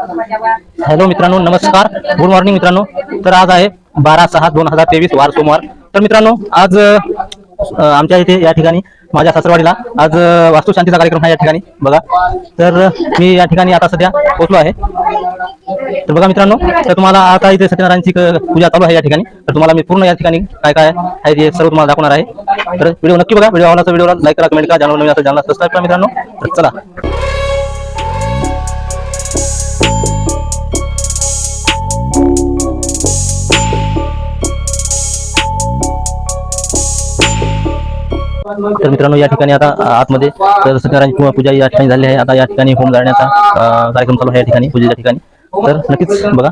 Hello मित्रांनो, नमस्कार, good morning मित्रांनो. तर आज आहे 12/6/2023 वार सोमवार. तर मित्रांनो, आज आमच्या इथे या ठिकाणी माझ्या सासरवाडीला आज वास्तुशांतीचा कार्यक्रम आहे या ठिकाणी बघा. तर मी या ठिकाणी आता सध्या पोहोचलो आहे. तर बघा मित्रांनो, तर तुम्हाला आता इथे सत्यनारायणची पूजा चालू आहे या ठिकाणी. तर तुम्हाला मी पूर्ण या ठिकाणी काय काय आहे ते सर्व तुम्हाला दाखवणार आहे. तर व्हिडिओ नक्की बघा. व्हिडिओला लाईक करा, कमेंट करा, चॅनल नवीन असेल चॅनलला सबस्क्राईब करा मित्रांनो. तर चला. तर मित्रांनो, या ठिकाणी आता आतमध्ये तर सत्यनारायण पूजा या ठिकाणी झाली आहे. आता या ठिकाणी होम जाळण्याचा कार्यक्रम चालू आहे या ठिकाणी पूजेच्या ठिकाणी. तर नक्कीच बघा.